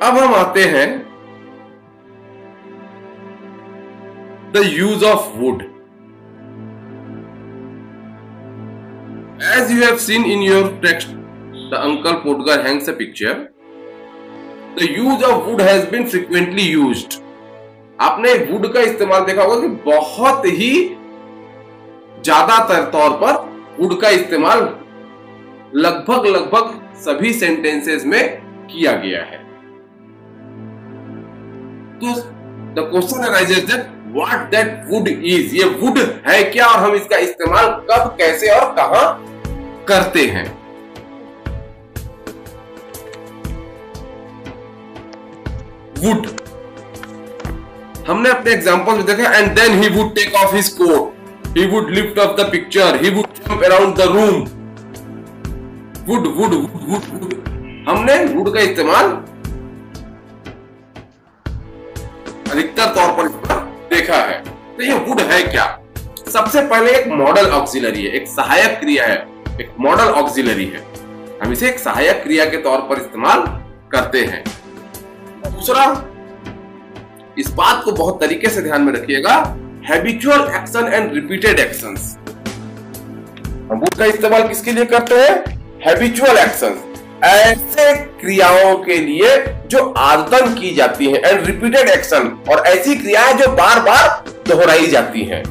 अब हम आते हैं the use of would. As you have seen in your text, the Uncle Potgar hangs a picture. The use of wood has been frequently used. आपने would का इस्तेमाल देखा होगा कि बहुत ही ज्यादातर तौर पर वुड का इस्तेमाल लगभग सभी सेंटेंसेस में किया गया है। तो the question arises that what that would is, ये वुड है क्या और हम इसका इस्तेमाल कब, कैसे और कहां करते हैं। वुड हमने अपने एग्जांपल में देखा, and then he would take off his coat, he would lift up the picture, he would jump around the room. Would would would would would, हमने वुड का इस्तेमाल अधिकतर तौर पर देखा है। तो ये वुड है क्या? सबसे पहले एक मॉडल ऑक्सिलरी है, एक सहायक क्रिया है, एक मॉडल ऑक्सिलरी है। हम इसे एक सहायक क्रिया के तौर पर इस्तेमाल करते हैं। दूसरा, इस बात को बहुत तरीके से ध्यान में रखिएगा, habitual action and repeated actions. हम वुड का इस्तेमाल किसके लिए करते हैं? हैबिचुअल एक्शन, ऐसे क्रियाओं के लिए जो आदतन की जाती हैं, एंड रिपीटेड एक्शन, और ऐसी क्रियाएं जो बार बार दोहराई जाती हैं।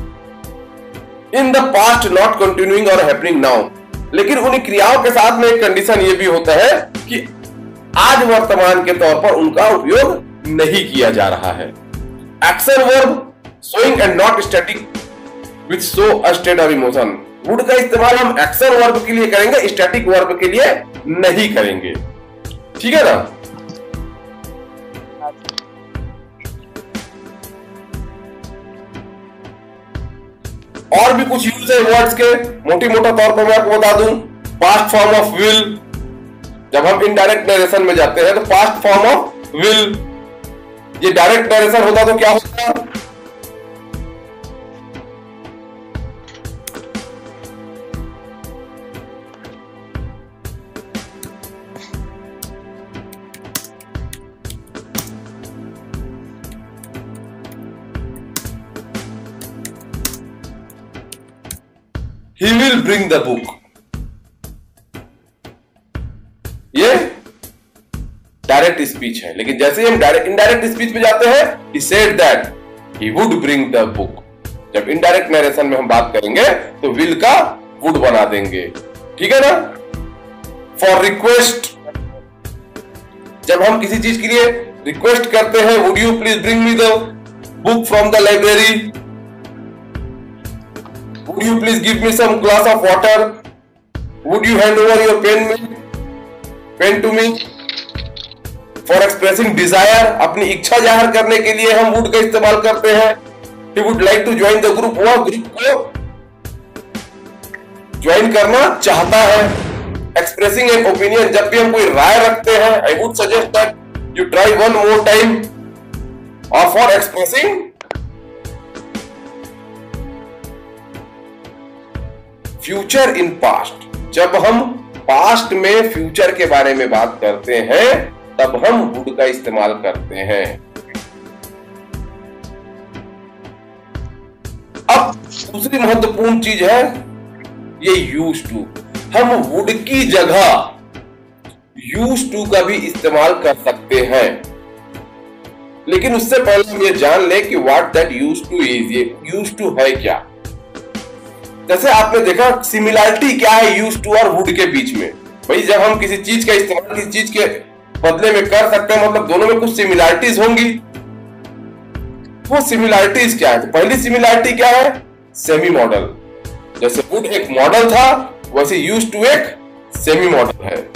इन द पास्ट नॉट कंटिन्यूइंग और हैपनिंग नाउ, लेकिन उन क्रियाओं के साथ में एक कंडीशन ये भी होता है कि आज वर्तमान के तौर पर उनका उपयोग नहीं किया जा रहा है। Action verb showing and not static with show a state of emotion. Would का इस्तेमाल हम एक्शन वर्ब के लिए करेंगे, स्टैटिक वर्ब के लिए नहीं करेंगे। ठीक है ना? और भी कुछ यूज है वर्ड्स के, मोटी मोटा तौर पर मैं आपको बता दूं। पास्ट फॉर्म ऑफ विल, जब हम इनडायरेक्ट नरेशन में जाते हैं तो पास्ट फॉर्म ऑफ विल, ये डायरेक्ट नरेशन होता तो क्या होता? He will bring the book. ये डायरेक्ट स्पीच है, लेकिन जैसे हम डायरेक्ट इनडायरेक्ट स्पीच में जाते हैं, he said that he would bring the book. जब इनडायरेक्ट नरेशन में हम बात करेंगे तो will का would बना देंगे। ठीक है ना? For request, जब हम किसी चीज के लिए रिक्वेस्ट करते हैं, would you please bring me the book from the library? Would you please give me some glass of water? Would you hand over your pen to me? For expressing desire, अपनी इच्छा जाहिर करने के लिए हम would का इस्तेमाल करते हैं। He would like to join the group, वह ग्रुप को ज्वाइन करना चाहता है। Expressing an opinion, जब भी हम कोई राय रखते हैं, I would suggest that you try one more time, or for expressing future in past, जब हम पास्ट में फ्यूचर के बारे में बात करते हैं तब हम वुड का इस्तेमाल करते हैं। अब दूसरी महत्वपूर्ण चीज है ये यूज टू। हम वुड की जगह यूज टू का भी इस्तेमाल कर सकते हैं, लेकिन उससे पहले हम ये जान ले कि what that use two is. ये यूज टू है क्या? जैसे आपने देखा सिमिलरिटी क्या है यूज टू और वुड के बीच में। भाई जब हम किसी चीज का इस्तेमाल किसी चीज के बदले में कर सकते हैं, मतलब दोनों में कुछ सिमिलरिटीज होंगी। वो सिमिलरिटीज क्या है? तो पहली सिमिलरिटी क्या है? Semi model. जैसे वुड एक मॉडल था, वैसे यूज टू एक सेमी मॉडल है।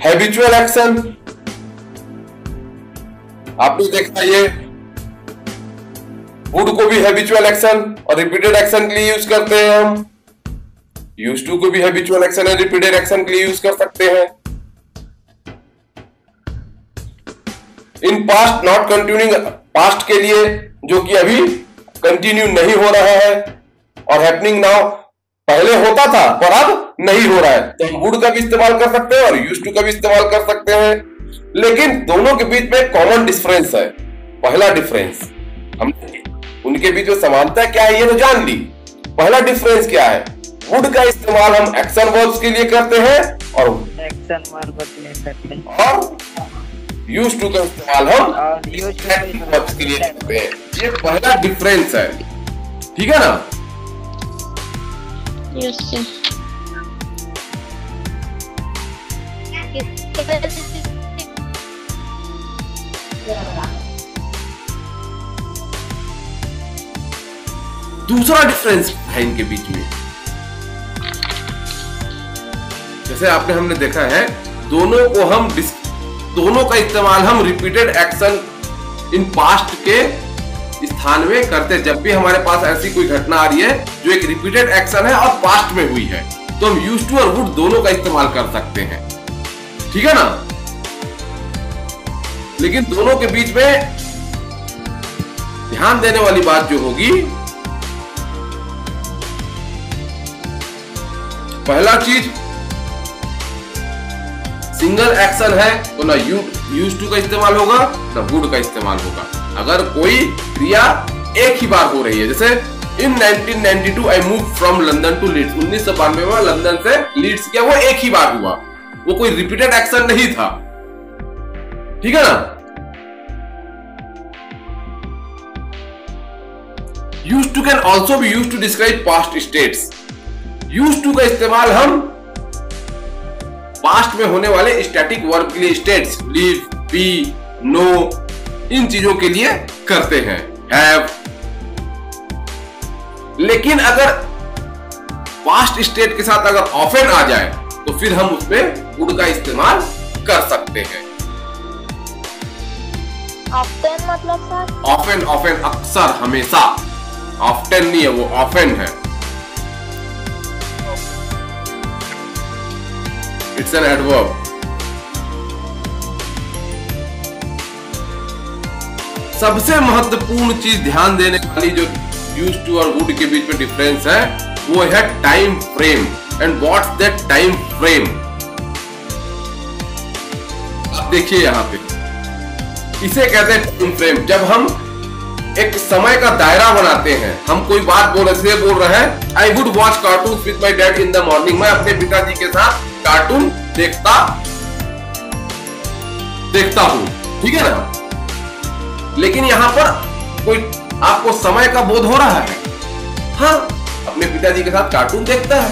हैबिचुअल एक्शन, आपने देखा ये वुड को भी हैबिचुअल एक्शन और रिपीटेड एक्शन के लिए यूज करते हैं हम। यूज टू को भी हैबिचुअल एक्शन और रिपीटेड एक्शन के लिए यूज कर सकते हैं। In past not continuing, past के लिए जो कि अभी कंटिन्यू नहीं हो रहा है और हैपनिंग नाउ पहले होता था पर अब नहीं हो रहा है, तो हम वुड का भी इस्तेमाल कर सकते हैं और यूज्ड टू का भी इस्तेमाल कर सकते हैं। लेकिन दोनों के बीच में कॉमन डिफरेंस है। पहला डिफरेंस, हमने उनके बीच में समानता क्या है ये तो जान ली। पहला डिफरेंस क्या है, वुड का इस्तेमाल हम एक्शन वर्ब्स के लिए करते हैं और एक्शन वर्ब के लिए करते हैं, और यूज्ड टू का इस्तेमाल हम स्टैटिक वर्ब्स के लिए करते हैं। ये पहला डिफरेंस है, ठीक है ना। Yes sir. दूसरा डिफरेंस है इनके बीच में, जैसे आपने हमने देखा है दोनों का इस्तेमाल हम रिपीटेड एक्शन इन पास्ट के स्थान में करते हैं। जब भी हमारे पास ऐसी कोई घटना आ रही है जो एक रिपीटेड एक्शन है और पास्ट में हुई है, तो हम यूज्ड टू और वुड दोनों का इस्तेमाल कर सकते हैं, ठीक है ना। लेकिन दोनों के बीच में ध्यान देने वाली बात जो होगी, पहला चीज सिंगल एक्शन है तो ना यूज्ड टू का इस्तेमाल होगा ना वुड का इस्तेमाल होगा। अगर कोई क्रिया एक ही बार हो रही है, जैसे in 1992 I move from London to Leeds, 1992 में लंदन से लीड्स किया, वो एक ही बार हुआ, वो कोई रिपीटेड एक्शन नहीं था, ठीक है ना। Used to can also be used to describe past states. Used to का इस्तेमाल हम पास्ट में होने वाले स्टैटिक वर्ब के लिए, स्टेट्स लीव, बी, नो, इन चीजों के लिए करते हैं, हैव। लेकिन अगर पास्ट स्टेट के साथ अगर ऑफेन आ जाए तो फिर हम उसमें वुड का इस्तेमाल कर सकते हैं। ऑफ्टन मतलब सर? ऑफेन, ऑफेन अक्सर, हमेशा। ऑफ्टन नहीं है, वो ऑफेन है। It's an adverb. सबसे महत्वपूर्ण चीज ध्यान देने वाली जो यूज्ड टू और वुड के बीच में डिफरेंस है, वो है time frame. And what's that time frame? अब देखिए यहां पे, इसे कहते हैं टाइम फ्रेम। जब हम एक समय का दायरा बनाते हैं, हम कोई बात बोल रहे हैं, I would watch cartoon with my dad in the morning, मैं अपने पिताजी के साथ कार्टून देखता हूं, ठीक है ना। लेकिन यहां पर कोई आपको समय का बोध हो रहा है, हाँ, अपने पिताजी के साथ कार्टून देखता है,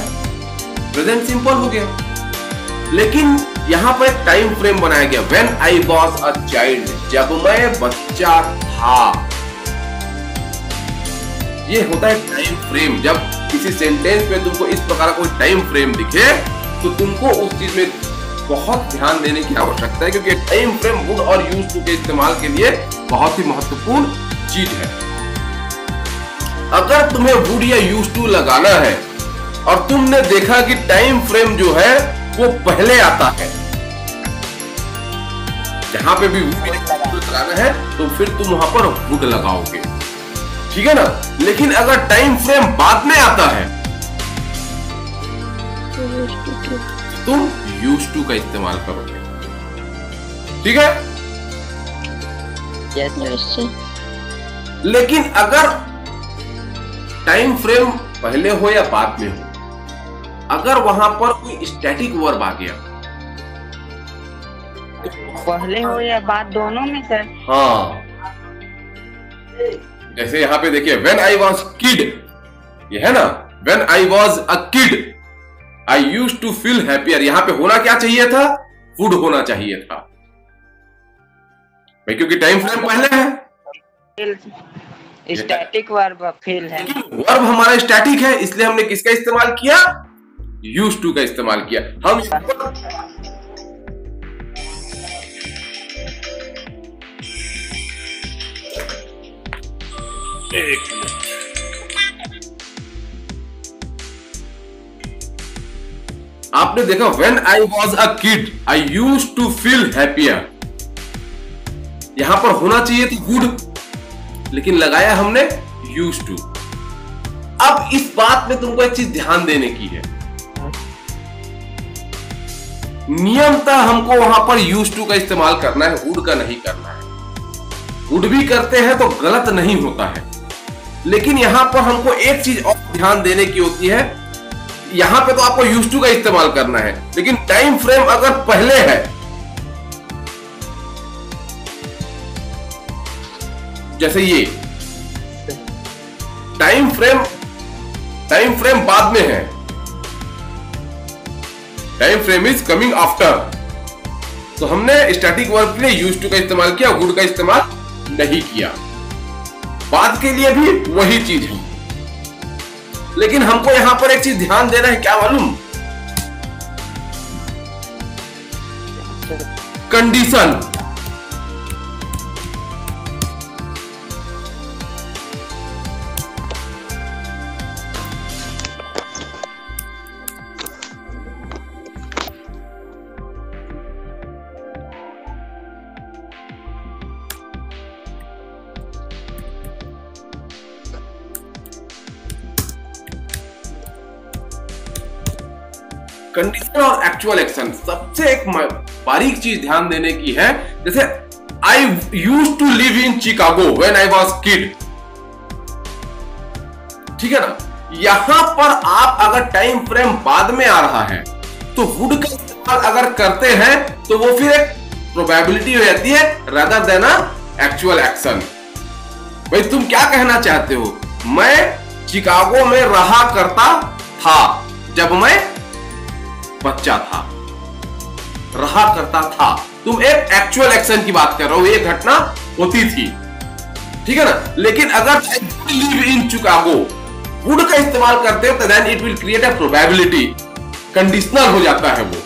प्रेजेंट सिंपल हो गया। लेकिन यहां पर एक टाइम फ्रेम बनाया गया, when I was a child, जब मैं बच्चा था। ये होता है टाइम फ्रेम। जब किसी सेंटेंस में तुमको इस प्रकार का कोई टाइम फ्रेम दिखे तो तुमको उस चीज में बहुत ध्यान देने की आवश्यकता है, क्योंकि टाइम फ्रेम वुड और यूज्ड टू के इस्तेमाल के लिए बहुत ही महत्वपूर्ण चीज है। अगर तुम्हें वुड या यूज्ड टू लगाना है और तुमने देखा कि टाइम फ्रेम जो है वो पहले आता है, जहां पे भी वुड लगाना है तो फिर तुम वहां पर वुड लगाओगे, ठीक है ना। लेकिन अगर टाइम फ्रेम बाद में आता है तो तुम यूज्ड टू का इस्तेमाल करोगे, ठीक है। यस। लेकिन अगर टाइम फ्रेम पहले हो या बाद में हो, अगर वहां पर कोई स्टैटिक वर्ब आ गया, पहले हो या बाद, दोनों में सर। हाँ, जैसे यहां पे देखिए, व्हेन आई वॉज किड, ये है ना, when I was a kid I used to feel happier. यहां पे होना क्या चाहिए था? वुड होना चाहिए था भाई, क्योंकि टाइम फ्रेम पहले है। स्टैटिक वर्ब फील है, वर्ब हमारा स्टैटिक है, इसलिए हमने किसका इस्तेमाल किया? यूज्ड टू का इस्तेमाल किया। हम आपने देखा, when I was a kid I used to feel happier, यहां पर होना चाहिए थी वुड, लेकिन लगाया हमने यूज्ड टू। अब इस बात में तुमको एक चीज ध्यान देने की है, नियमतः हमको वहां पर यूज्ड टू का इस्तेमाल करना है, वुड का नहीं करना है। वुड भी करते हैं तो गलत नहीं होता है, लेकिन यहां पर हमको एक चीज और ध्यान देने की होती है। यहां पे तो आपको यूज्ड टू का इस्तेमाल करना है, लेकिन टाइम फ्रेम अगर पहले है, जैसे ये टाइम फ्रेम बाद में है, time frame is coming after, तो हमने स्टैटिक वर्ब के लिए यूज्ड टू का इस्तेमाल किया, वुड का इस्तेमाल नहीं किया। बाद के लिए भी वही चीज है, लेकिन हमको यहां पर एक चीज ध्यान देना है, क्या मालूम? कंडीशन। कंडीशन और एक्चुअल एक्शन, सबसे एक बारीक चीज ध्यान देने की है। जैसे I used to live in Chicago when I was kid, ठीक है ना? यहां पर आप अगर टाइम फ्रेम बाद में आ रहा है तो वुड का इस्तेमाल अगर करते हैं तो वो फिर एक प्रोबेबिलिटी हो जाती है रादर देन एक्चुअल एक्शन। भाई तुम क्या कहना चाहते हो? मैं चिकागो में रहा करता था जब मैं बच्चा था, रहा करता था। तुम एक एक्चुअल एक्शन की बात कर रहे हो, ये घटना होती थी, ठीक है ना? लेकिन अगर लिव इन चिकागो वुड का इस्तेमाल करते हो तो then it will create a probability, conditional हो जाता है वो,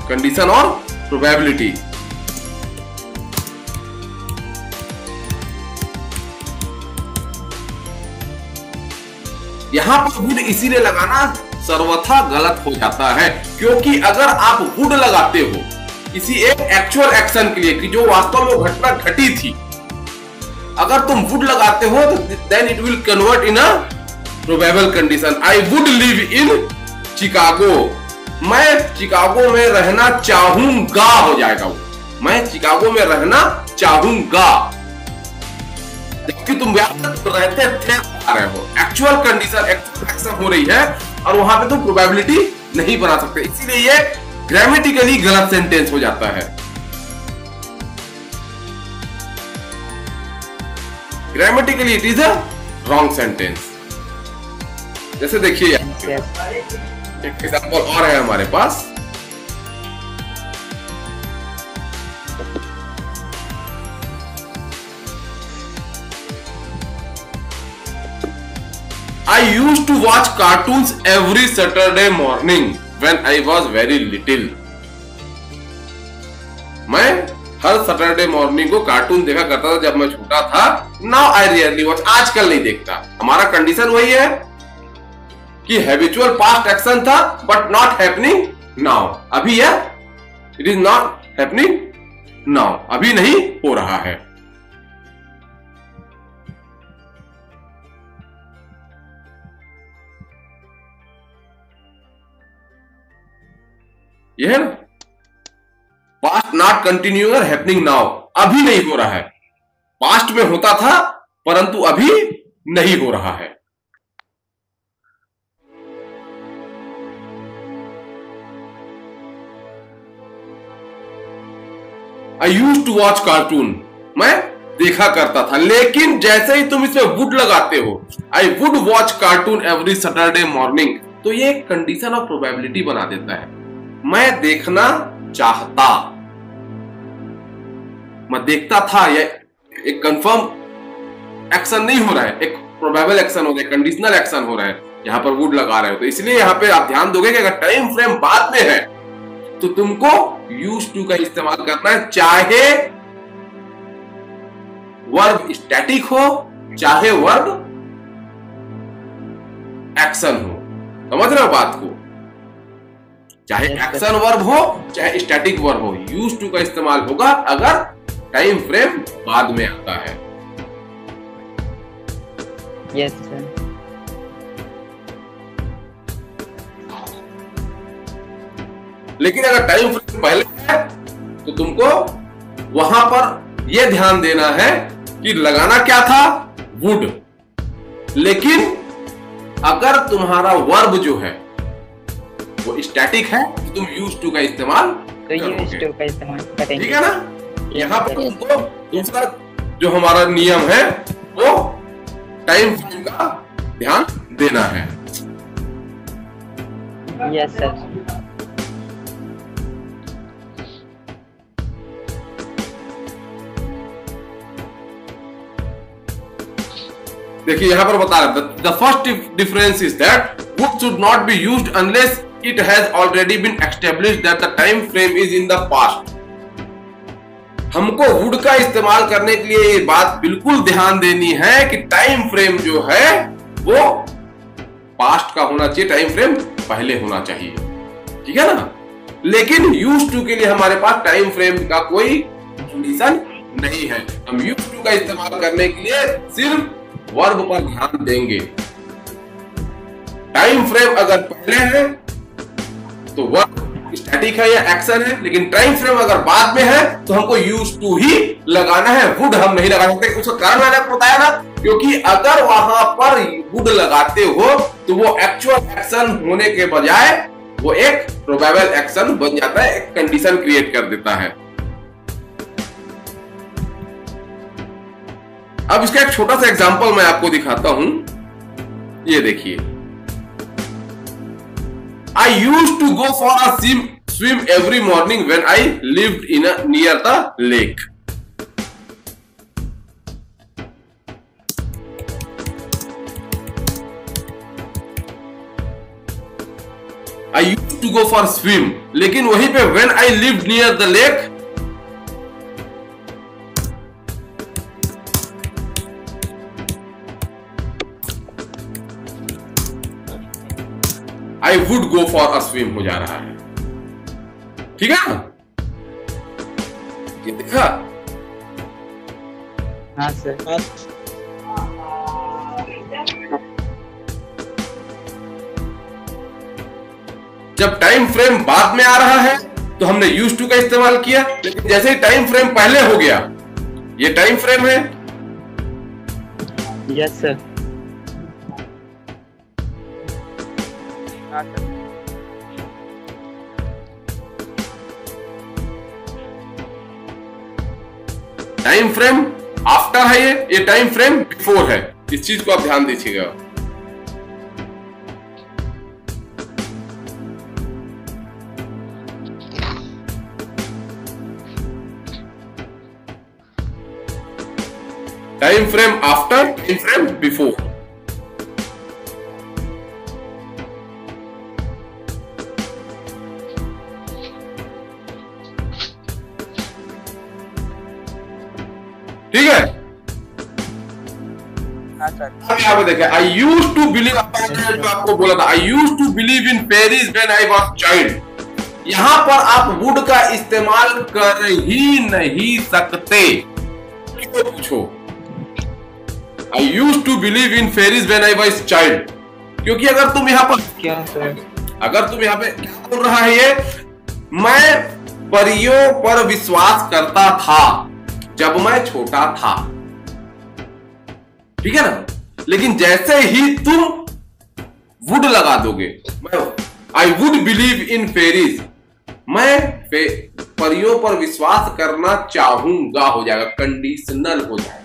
कंडीशन और प्रोबेबिलिटी। यहां पर वुड इसीलिए लगाना सर्वथा गलत हो जाता है, क्योंकि अगर आप वुड लगाते हो किसी एक एक्चुअल एक्शन के लिए कि जो वास्तव में घटना घटी थी, अगर तुम वुड लगाते हो तो then it will convert in a probable condition. I would live in Chicago, मैं चिकागो में रहना चाहूंगा हो जाएगा वो, मैं चिकागो में रहना चाहूंगा, जबकि तुम रहते थे आ रहे हो। एक्चुअल कंडीशन एक्शन हो रही है और वहां पे तुम प्रोबेबिलिटी नहीं बना सकते, इसीलिए ये ग्रामेटिकली गलत सेंटेंस हो जाता है। Grammatically it is a wrong sentence. जैसे देखिए एक एग्जांपल और है हमारे पास, I used to watch cartoons every Saturday morning when I was very little. मैं हर सैटरडे मॉर्निंग को कार्टून देखा करता था जब मैं छोटा था। Now I rarely watch, आजकल नहीं देखता। हमारा कंडीशन वही है कि हैबिचुअल पास्ट एक्शन था बट नॉट हैपनिंग नाउ। अभी है, it is not happening now, अभी नहीं हो रहा है। यह है ना, पास्ट नॉट कंटिन्यूइंग और हैपनिंग नाउ, अभी नहीं हो रहा है। पास्ट में होता था परंतु अभी नहीं हो रहा है। I used to watch cartoon, मैं देखा करता था, लेकिन जैसे ही तुम इसमें वुड लगाते हो, I would watch cartoon every Saturday morning, तो ये कंडीशन ऑफ प्रोबेबिलिटी बना देता है। मैं देखना चाहता, मैं देखता था, ये एक कंफर्म एक्शन नहीं हो रहा है, एक प्रोबेबल एक्शन हो रहा है, कंडीशनल एक्शन हो रहा है। यहां पर वुड लगा रहे हो, तो इसलिए यहां पे आप ध्यान दोगे कि अगर टाइम फ्रेम बाद में है तो तुमको यूज्ड टू का इस्तेमाल करना है, चाहे वर्ब स्टैटिक हो चाहे वर्ब एक्शन हो। समझ रहे हो बात को? चाहे एक्शन वर्ब हो चाहे स्टैटिक वर्ब हो, यूज्ड टू का इस्तेमाल होगा अगर टाइम फ्रेम बाद में आता है। Yes sir. लेकिन अगर टाइम फ्रेम पहले है तो तुमको वहां पर यह ध्यान देना है कि लगाना क्या था, वुड। लेकिन अगर तुम्हारा वर्ब जो है वो स्टैटिक है तो तुम यूज टू का इस्तेमाल तो यूज टू का इस्तेमाल करेंगे। ठीक है ना। यहाँ पर तुमको दूसरा जो हमारा नियम है वो टाइम फ्रेम का ध्यान देना है। Yes sir. देखिए यहां पर बता रहा है the first difference is that would should not be used unless it has already been established that the time frame is in the past. हमको वुड का इस्तेमाल करने के लिए ये बात बिल्कुल ध्यान देनी है कि टाइम फ्रेम जो है वो पास्ट का होना चाहिए, टाइम फ्रेम पहले होना चाहिए। ठीक है ना। लेकिन यूज टू के लिए हमारे पास टाइम फ्रेम का कोई कंडीशन नहीं है। हम यूज टू का इस्तेमाल करने के लिए सिर्फ वर्ब पर ध्यान देंगे। टाइम फ्रेम अगर पहले है तो वर्ब स्टैटिक है या एक्शन है, लेकिन टाइम फ्रेम अगर बाद में है तो हमको यूज टू ही लगाना है, वुड हम नहीं लगा सकते। उसका कारण मैंने आपको बताया ना, क्योंकि अगर वहां पर वुड लगाते हो तो वो एक्चुअल एक्शन होने के बजाय वो एक प्रोबेबल एक्शन बन जाता है, एक कंडीशन क्रिएट कर देता है। अब इसका एक छोटा सा एग्जांपल मैं आपको दिखाता हूं। ये देखिए, I used to go for a swim every morning when I lived near the lake. I used to go for swim, लेकिन वहीं पे when I lived near the lake I would go for a swim हो जा रहा है। ठीक है ना। ये देखा। हाँ सर। जब टाइम फ्रेम बाद में आ रहा है तो हमने यूज टू का इस्तेमाल किया, लेकिन जैसे ही टाइम फ्रेम पहले हो गया, ये टाइम फ्रेम है। Yes sir. हाँ सर। टाइम फ्रेम आफ्टर है, ये टाइम फ्रेम बिफोर है। इस चीज को आप ध्यान दीजिएगा। Time frame after, time frame before. ठीक है। यहाँ पे देखिए, आई यूज टू बिलीव, जो आपको बोला था, I use to believe in fairies when I was child. यहां पर आप वुड का इस्तेमाल कर ही नहीं सकते। क्यों पूछो? I use to believe in fairies when I was child, क्योंकि अगर तुम यहाँ पर क्या सर? अगर तुम यहाँ पे क्या बोल रहा है, ये मैं परियों पर विश्वास करता था जब मैं छोटा था। ठीक है ना। लेकिन जैसे ही तुम वुड लगा दोगे, I would believe in fairies, मैं परियों पर विश्वास करना चाहूंगा हो जाएगा, कंडीशनल हो जाएगा।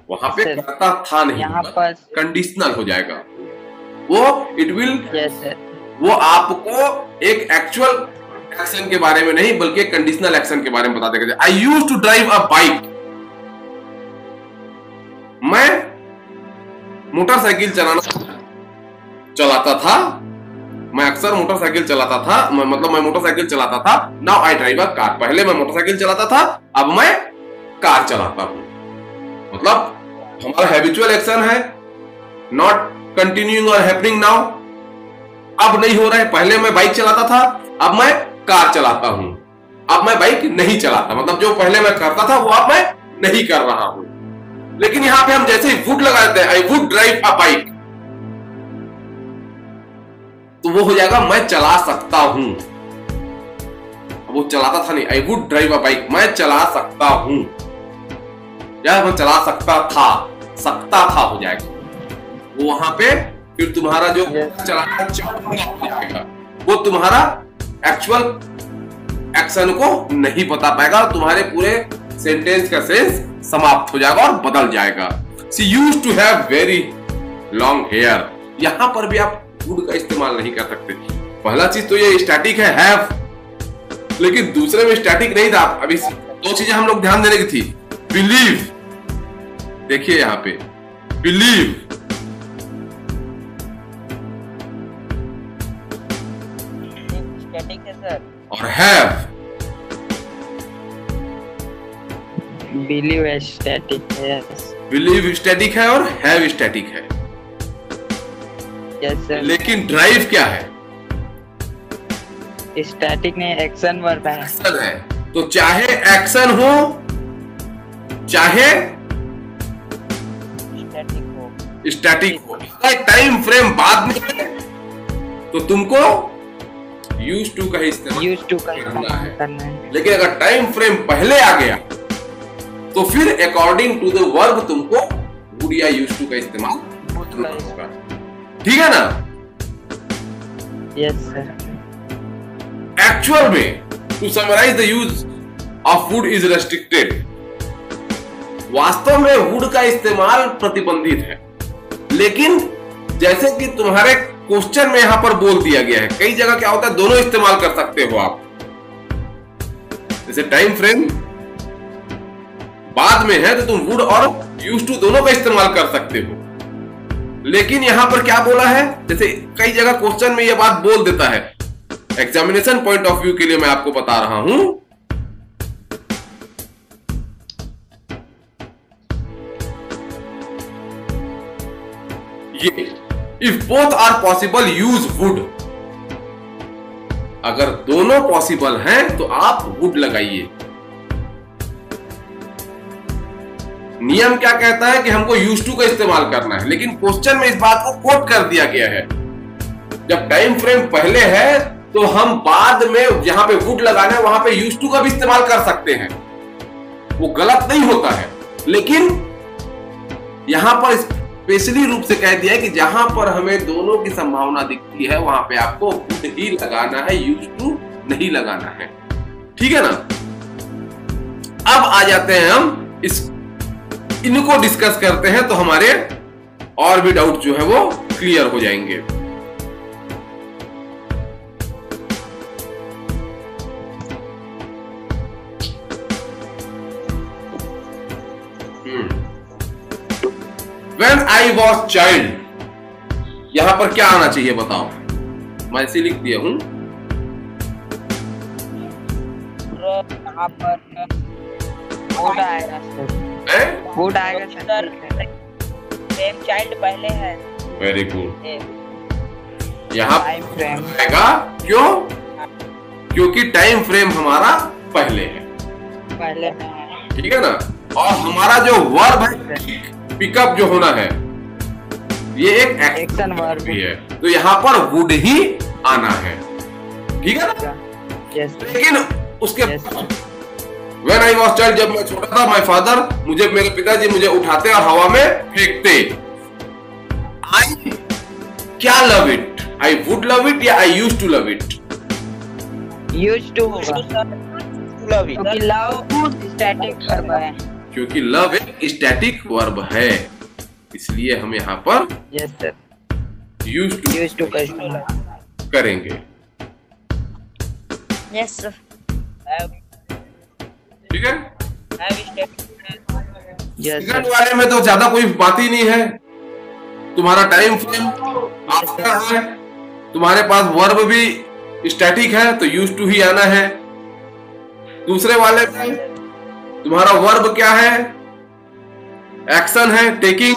वहां पे करता था नहीं, यहाँ पर कंडीशनल हो जाएगा। वो इट विल, वो आपको एक एक्चुअल एक्शन के बारे में नहीं बल्कि एक कंडीशनल एक्शन के बारे में बता देगा। I use to drive a bike, मैं मोटरसाइकिल चलाता था, मैं अक्सर मोटरसाइकिल चलाता था, मतलब मैं मोटरसाइकिल चलाता था। Now I drive a car, पहले मैं मोटरसाइकिल चलाता था, अब मैं कार चलाता हूं। मतलब हमारा हैबिचुअल एक्शन है, नॉट कंटिन्यूइंग और हैपनिंग नाउ। अब नहीं हो रहा है, पहले मैं बाइक चलाता था, अब मैं कार चलाता हूं। अब मैं बाइक नहीं चलाता, मतलब जो पहले मैं करता था वो अब मैं नहीं कर रहा हूं। लेकिन यहां पे हम जैसे ही वुड लगा देते हैं, I would drive a bike, तो वो हो जाएगा मैं चला सकता हूं। वो चलाता था नहीं, I would drive a bike, मैं चला सकता हूं, या मैं चला सकता था हो जाएगा। वो वहां पे फिर तुम्हारा जो चलाना हो जाएगा, वो तुम्हारा एक्चुअल एक्शन को नहीं बता पाएगा, तुम्हारे पूरे सेंटेंस का सेंस समाप्त हो जाएगा और बदल जाएगा। She used to have very long hair, यहां पर भी आप वुड का इस्तेमाल नहीं कर सकते। पहला चीज तो ये स्टैटिक है हैव, लेकिन दूसरे में स्टैटिक नहीं था। अभी दो चीजें हम लोग ध्यान देने की थी। बिलीव, देखिए यहां पे बिलीव, स्टैटिक है सर, और हैव, बिलीव स्टैटिक है, बिलीव स्टैटिक है और हैव स्टैटिक है। Yes sir. लेकिन ड्राइव क्या है? स्टैटिक नहीं, एक्शन वर्ब है। एक्शन है, तो चाहे एक्शन हो चाहे स्टैटिक हो, अगर टाइम फ्रेम बाद में है तो तुमको यूज टू का ही यूज टू का इस्तेमाल करना है। लेकिन अगर टाइम फ्रेम पहले आ गया तो फिर अकॉर्डिंग टू द वर्ब तुमको वुड या यूज टू का इस्तेमाल करना होगा। ठीक है ना? Yes sir. एक्चुअल में to summarize the use of would is restricted, वास्तव में वुड का इस्तेमाल प्रतिबंधित है, लेकिन जैसे कि तुम्हारे क्वेश्चन में यहां पर बोल दिया गया है, कई जगह क्या होता है दोनों इस्तेमाल कर सकते हो आप। जैसे टाइम फ्रेम बाद में है तो तुम वुड और यूज टू दोनों का इस्तेमाल कर सकते हो, लेकिन यहां पर क्या बोला है, जैसे कई जगह क्वेश्चन में यह बात बोल देता है, एग्जामिनेशन पॉइंट ऑफ व्यू के लिए मैं आपको बता रहा हूं। ये if both are possible use would, अगर दोनों पॉसिबल हैं तो आप वुड लगाइए। नियम क्या कहता है कि हमको यूज टू का इस्तेमाल करना है, लेकिन क्वेश्चन में इस बात को कोट कर दिया गया है, जब टाइम फ्रेम पहले है तो हम बाद में जहां पे वुड लगाना है वहां पे यूज टू का भी इस्तेमाल कर सकते हैं, वो गलत नहीं होता है। लेकिन यहां पर स्पेशली रूप से कह दिया है कि जहां पर हमें दोनों की संभावना दिखती है वहां पे आपको वुड ही लगाना है, यूज टू नहीं लगाना है। ठीक है ना? अब आ जाते हैं हम इनको डिस्कस करते हैं, तो हमारे और भी डाउट जो है वो क्लियर हो जाएंगे। When I was child, यहां पर क्या आना चाहिए बताओ? मैं इसे लिख दिया हूं। यहाँ पर वुड आएगा सर, वुड आएगा सर। सेम चाइल्ड पहले है। Very good. यहाँ टाइम फ्रेम आएगा, क्यों? क्योंकि टाइम फ्रेम हमारा पहले है, पहले में है। ठीक है ना? और हमारा जो वर्ब है पिकअप जो होना है ये एक एक्शन वर्ब भी है, तो यहाँ पर वुड ही आना है। ठीक है ना? यस। लेकिन उसके When I was child, जब मैं छोटा था, my father, मुझे मेरे पिताजी मुझे उठाते और हवा में फेंकते। I क्या love it? I would love it या I used to love it? Use to होगा, क्योंकि लव स्टैटिक वर्ब है। क्योंकि लव एक स्टैटिक वर्ब है, इसलिए हम यहाँ पर यस सर यूज टू का इस्तेमाल करेंगे। Yes sir. ठीक है? यस सेकंड वाले में तो ज्यादा कोई बात ही नहीं है, तुम्हारा टाइम फ्रेम आफ्टर है, तुम्हारे पास वर्ब भी स्टैटिक है तो यूज टू ही आना है। दूसरे वाले में तुम्हारा वर्ब क्या है? एक्शन है, टेकिंग,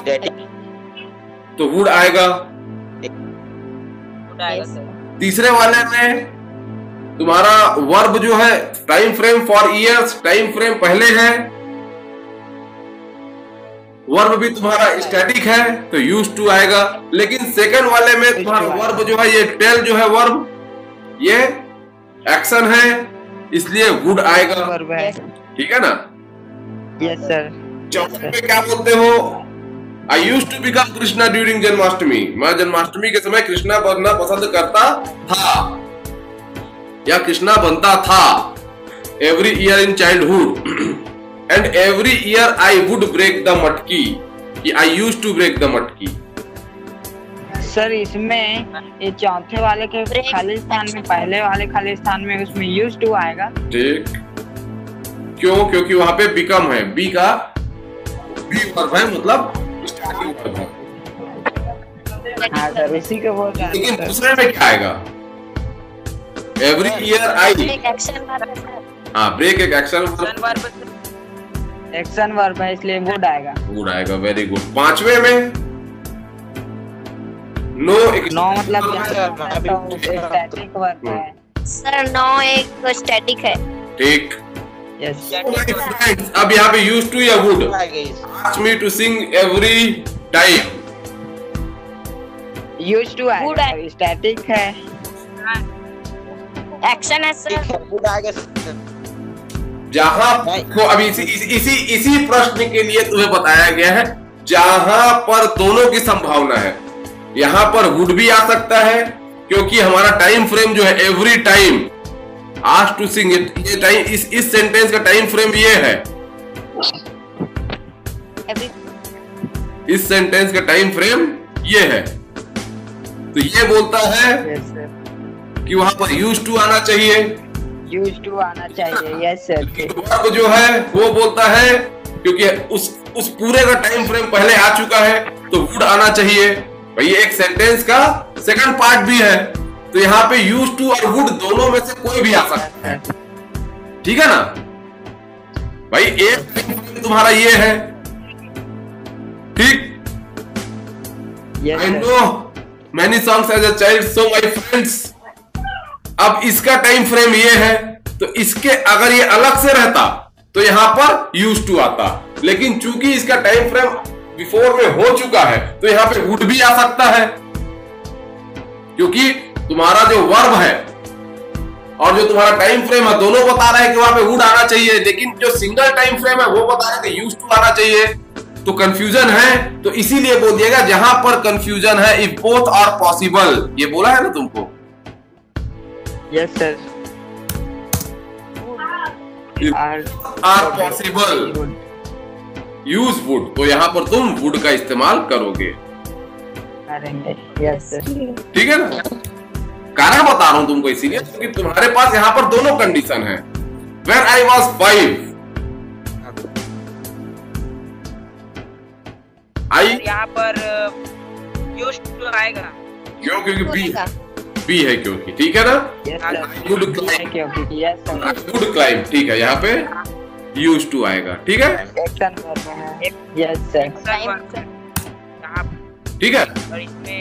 तो वुड आएगा। तीसरे वाले में तुम्हारा वर्ब जो है time frame for years, time frame पहले है, वर्ब भी तुम्हारा स्टैटिक है तो यूज टू आएगा, लेकिन सेकंड वाले में तुम्हारा वर्ब जो है, ये टेल जो है वर्ब, ये एक्शन है, इसलिए वुड आएगा। वर्ब है। ठीक है ना? Yes sir. चौथे पे क्या बोलते हो? I use to become Krishna during Janmashtami. मैं जन्माष्टमी के समय कृष्णा बनना पसंद करता था या कृष्णा बनता था। Every year in childhood and every year I would break the मटकी। I use to break the मटकी। सर इसमें ये चौथे वाले के खाली स्थान में, पहले वाले खाली स्थान में उसमें यूज टू आएगा। ठीक, क्यों? क्योंकि वहां पे बिकम है, बी का बी वर्ब है, मतलब स्टार्टिंग वर्ब है। हाँ सर, इसी को बोल रहा हूँ। लेकिन दूसरे में क्या आएगा? Every year I, action verb है सर। हाँ ब्रेक एक एक्शन वर्ब, एक्शन वर्ब है, इसलिए वुड आएगा। वुड आएगा। Very good. पांचवे में नो एक नो मतलब स्टैटिक वर्ब है। सर नो एक स्टैटिक है। ठीक। यस। फ्रेंड्स, अब यहाँ पे यूज टू या would? Ask me to sing every time. Use to Would आएगा, स्टैटिक है। एक्शन है सर। जहां को अभी इसी प्रश्न के लिए तुम्हें बताया गया है, जहां पर दोनों की संभावना है। यहां पर वुड भी आ सकता है, क्योंकि हमारा टाइम फ्रेम जो है every time, ask to sing it, ये टाइम, इस सेंटेंस का टाइम फ्रेम ये है। इस सेंटेंस का टाइम फ्रेम ये है, तो ये बोलता है यस सर। कि वहां पर यूज टू आना चाहिए। यूज टू आना चाहिए। Yes sir. वर्ब जो है वो बोलता है क्योंकि उस पूरे का टाइम फ्रेम पहले आ चुका है, तो वुड आना चाहिए। भाई एक सेंटेंस का सेकंड पार्ट भी है, तो यहाँ पे यूज टू और वुड दोनों में से कोई भी आ सकता है। ठीक है ना भाई? एक टाइम फ्रेम तुम्हारा ये है। ठीक। Yes I sir. Know many songs as a child, so my friends. अब इसका टाइम फ्रेम ये है, तो इसके अगर ये अलग से रहता तो यहां पर यूज टू आता, लेकिन चूंकि इसका टाइम फ्रेम बिफोर में हो चुका है, तो यहां पे वुड भी आ सकता है, क्योंकि तुम्हारा जो वर्ब है और जो तुम्हारा टाइम फ्रेम है दोनों बता रहे हैं कि वहां पे वुड आना चाहिए, लेकिन जो सिंगल टाइम फ्रेम है वो बता रहे हैं कि यूज टू आना चाहिए। तो कंफ्यूजन है, तो इसीलिए बोल दिएगा जहां पर कंफ्यूजन है, इफ बोथ आर पॉसिबल, ये बोला है ना तुमको। Yes sir. Are possible use would, तो यहाँ पर तुम वुड का इस्तेमाल करोगे। करेंगे। Yes sir. ठीक है ना? कारण बता रहा हूं तुमको इसीलिए क्योंकि तुम्हारे पास यहाँ पर दोनों कंडीशन है। When I was 5, यहाँ पर यूज टू आएगा। क्यों? क्योंकि बी है, क्योंकि। ठीक है ना? Yes sir. वुड क्लाइम, क्योंकि यस सर। Would climb. ठीक है, यहाँ पे यूज टू आएगा। ठीक है? एक्शन वर्ब है। Yes sir. यहाँ ठीक है? पर इसमें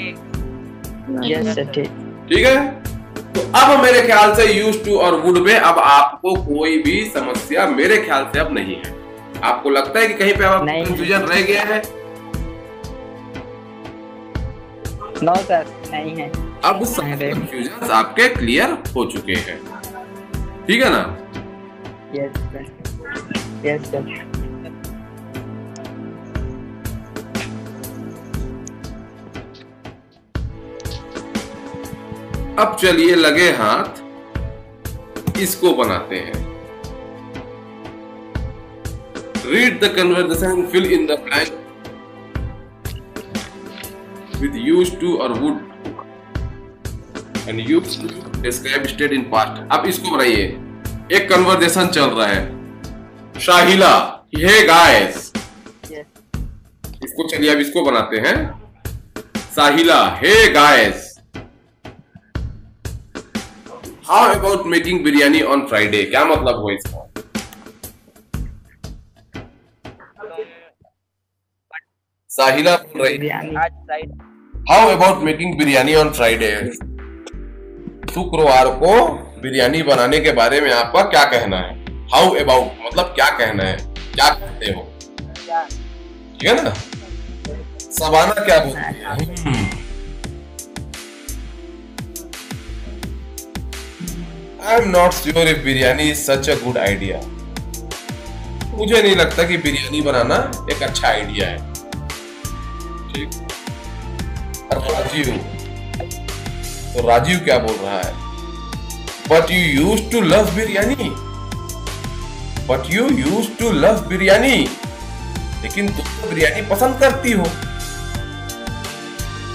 यस सर। ठीक। ठीक है, तो अब मेरे ख्याल से यूज टू और वुड में अब आपको कोई भी समस्या मेरे ख्याल से अब नहीं है। आपको लगता है कि कहीं पे अब नहीं। कंफ्यूजन रह गया है? नो सर, नहीं है। अब सारे कंफ्यूजन आपके क्लियर हो चुके हैं। ठीक है ना? Yes sir. Yes sir. अब चलिए लगे हाथ, इसको बनाते हैं। Read the conversation, fill in the blank with used to or would and used to describe state in past। अब इसको बनाइए। एक कन्वर्सेशन चल रहा है। Shahila, hey guys. इसको चलिए अब इसको बनाते हैं। Sahila, hey guys, how about making biryani on Friday? क्या मतलब हुआ इसका? साहिला बोल रही है, आज Friday, how about making biryani on Friday? शुक्रवार को बिरयानी बनाने के बारे में आपका क्या कहना है? हाउ अबाउट मतलब क्या कहना है, क्या कहते हो? ठीक है ना। सबाना क्या बोलती है? I am not sure if biryani is such a good idea. मुझे नहीं लगता कि बिरयानी बनाना एक अच्छा आइडिया है। ठीक। राजीव, तो राजीव क्या बोल रहा है? But you used to love biryani, but you used to love biryani, लेकिन तुम तो बिरयानी पसंद करती हो।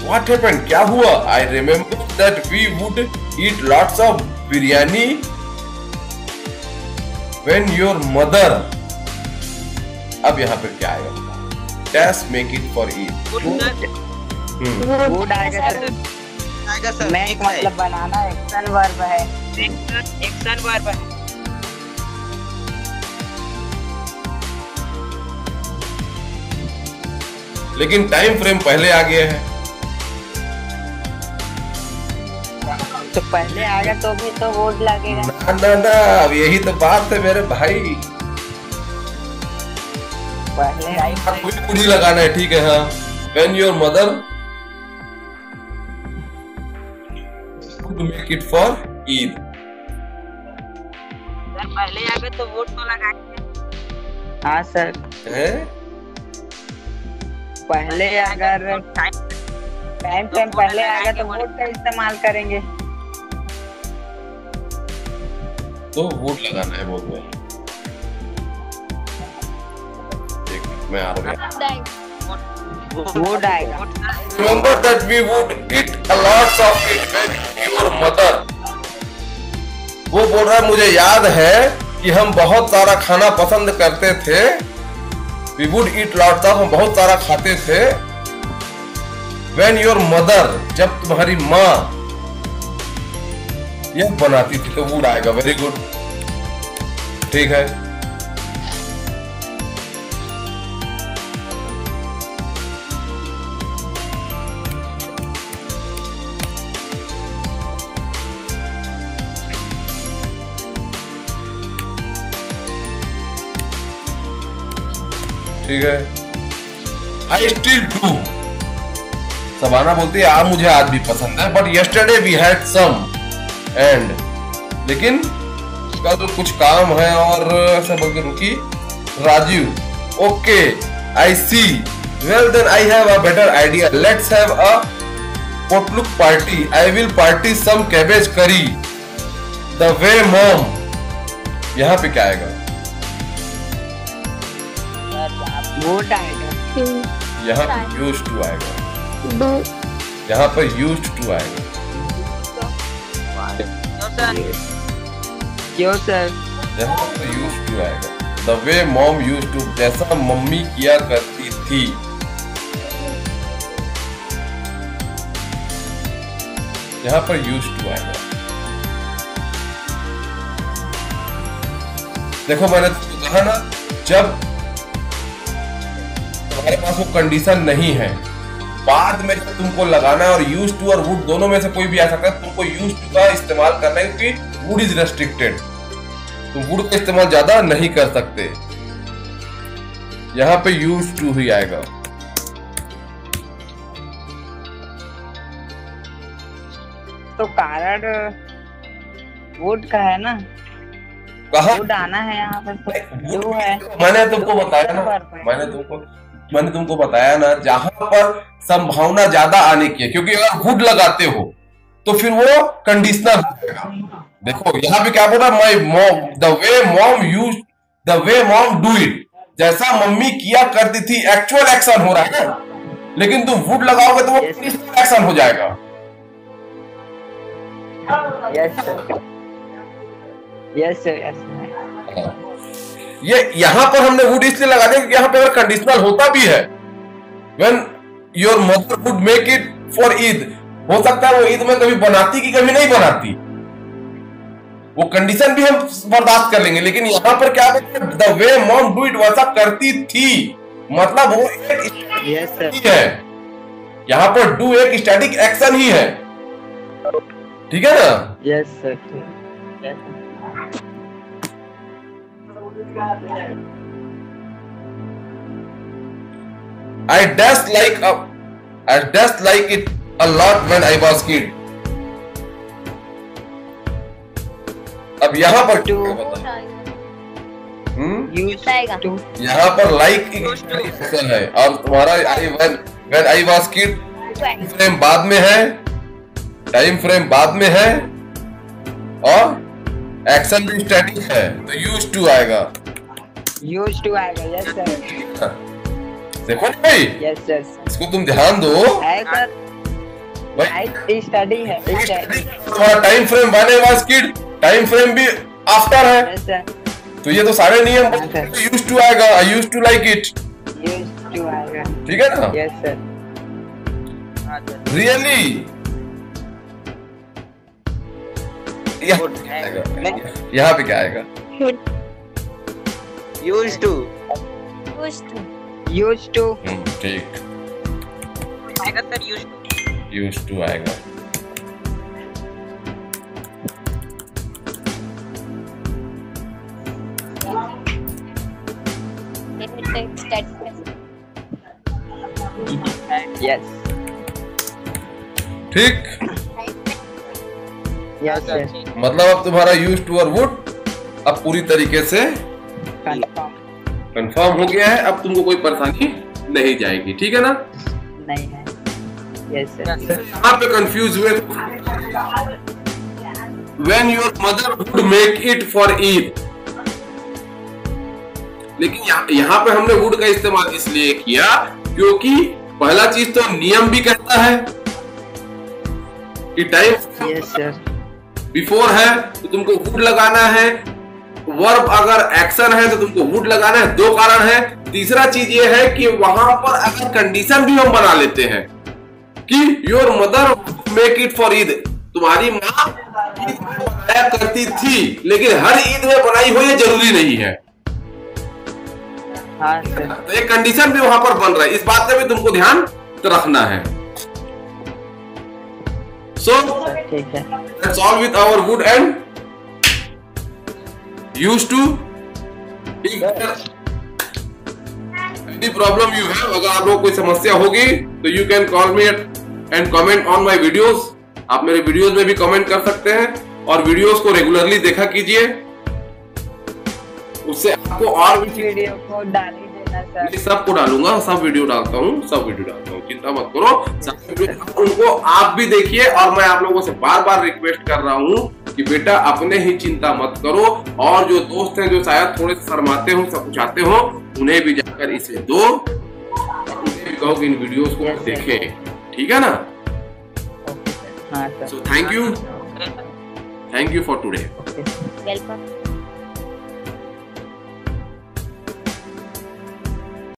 What happened? क्या हुआ? I remember that we would eat lots of biryani when your mother. अब यहाँ पे क्या आएगा? Just make it for eat. Good आएगा सर। मेक मतलब बनाना एक्शन वर्ब है। एक्शन वर्ब है। लेकिन टाइम फ्रेम पहले आ गया है। तो पहले आएगा तो भी तो वोट लगेगा। ना ना ना, अब यही तो बात है मेरे भाई। पहले कुछ ही लगाना है, ठीक है। हाँ, when your mother could make it for Eid. Sir पहले आगे तो वोट तो लगाएंगे। हाँ सर, हैं? पहले अगर टाइम फ्रेम पहले आएगा तो वोट का इस्तेमाल करेंगे। तो वोट लगाना है, बोल रहे हैं। एक मिनट में आ रहा है। वोट आएगा। Remember that we would eat a lot of it when your mother. वो बोल रहा है मुझे याद है कि हम बहुत सारा खाना पसंद करते थे। We would eat lots of, हम बहुत सारा खाते थे। When your mother, जब तुम्हारी माँ यह बनाती थी, तो वुड आएगा। वेरी गुड, ठीक है। ठीक है। I still do. सबाना बोलती है आप मुझे आज भी पसंद है, but yesterday we had some and, लेकिन उसका तो कुछ काम है और ऐसा बोल के रुकी। Rajiv, okay I see, well then I have a better idea, let's have a potluck party, I will party some cabbage curry the way mom. यहाँ पे क्या आएगा? वोट आएगा। यहाँ पे यूज्ड टू आएगा। यहाँ पर यूज्ड टू आएगा। क्यों सर? यहाँ पे यूज्ड टू आएगा। The way mom used to, जैसा मम्मी किया करती थी। यहाँ पर यूज्ड टू आएगा। देखो मैंने तुमको कहा ना, जब तुम्हारे पास वो कंडीशन नहीं है, बाद में जब तुमको लगाना है, और यूज टू और वुड दोनों में से कोई भी आ सकता है, तुमको यूज टू का इस्तेमाल करना है क्योंकि वुड इज रेस्ट्रिक्टेड, तो वुड का इस्तेमाल ज्यादा नहीं कर सकते। यहाँ पे यूज टू ही आएगा। तो कारण वुड का है ना, कहा वुड आना है यहाँ पर, तो जो है। मैंने तुमको बताया ना, मैंने तुमको बताया ना, जहां पर संभावना ज्यादा आने की है, क्योंकि अगर वुड लगाते हो तो फिर वो कंडीशनल हो जाएगा। देखो यहाँ पे क्या बोल रहा है, my mom, the way mom use, the way mom do it, जैसा मम्मी किया करती थी, एक्चुअल एक्शन हो रहा है, लेकिन तुम वुड लगाओगे तो वो कंडीशनल एक्शन हो जाएगा। Yes sir, yes sir, yes sir. ये यहाँ पर हमने वुड इसलिए लगा दिया क्योंकि यहाँ पे अगर कंडीशनल होता भी है, when your mother would make it for Eid, हो सकता है वो ईद में कभी बनाती की कभी नहीं बनाती, वो कंडीशन भी हम बर्दाश्त कर लेंगे, लेकिन यहाँ पर क्या the way mom do it, वैसा करती थी, मतलब वो एक ही है। यहाँ पर डू एक स्टैटिक एक्शन ही है, ठीक है ना? Yes sir. I just like it a lot when I was kid. अब यहाँ पर To यूज आएगा यहाँ पर लाइक एक्शन है और तुम्हारा when I was kid time frame बाद में है, टाइम फ्रेम बाद में है और एक्शन भी स्टैटिक है तो यूज टू आएगा। used to आएगा। Yes sir. देखो ना भाई, यस सर। इसको तुम ध्यान दो है सर। भाई। स्टडी है। स्टडी। तुम्हारा time frame when I was kid, time frame भी आफ्टर है यस सर। तो ये तो सारे नियम यूज टू आएगा। I use to like it, used to आएगा। ठीक है ना? Yes sir. रियली यहाँ पे क्या आएगा? यूज्ड टू used to ठीक, आएगा सर यूज यूज टू आएगा। यस। ठीक, यस सर। मतलब अब तुम्हारा यूज टू और वुड अब पूरी तरीके से कंफर्म कंफर्म हो गया है। अब तुमको कोई परेशानी नहीं जाएगी, ठीक है ना? नहीं है। Yes sir. यहाँ पे कंफ्यूज हुए when your mother would make it for Eid, लेकिन यहाँ पे हमने would का इस्तेमाल इसलिए किया क्योंकि पहला चीज तो नियम भी कहता है कि टाइम यस सर। बिफोर है तो तुमको would लगाना है, वर्ब अगर एक्शन है तो तुमको would लगाना है। दो कारण है। तीसरा चीज ये है कि वहां पर अगर कंडीशन भी हम बना लेते हैं कि your mother make it for Eid, तुम्हारी माँ ईद में बनाया करती थी लेकिन हर ईद में बनाई हो ये जरूरी नहीं है। हाँ सर। तो एक कंडीशन भी वहां पर बन रहा है, इस बात का भी तुमको ध्यान रखना है। सो ठीक है। let's solve with our would and used to। Any problem you have, अगर आप लोग कोई समस्या होगी तो you can call me and comment on my videos। आप मेरे वीडियोस में भी कमेंट कर सकते हैं और वीडियोस को रेगुलरली देखा कीजिए, उससे आपको और भी वीडियो को डाल ही देना सर। मैं सबको डालूंगा, सब वीडियो डालता हूँ, सब वीडियो डालता हूँ, चिंता मत करो। सब वीडियो उनको आप भी देखिए और मैं आप लोगों से बार बार रिक्वेस्ट कर रहा हूँ कि बेटा अपने ही चिंता मत करो और जो दोस्त हैं जो शायद थोड़े शर्माते हो, सकुचाते हो, उन्हें भी जाकर इसे दो, उन्हें भी कहो कि इन वीडियोस को देखें, ठीक है ना? हाँ sir. So thank you for today। Welcome.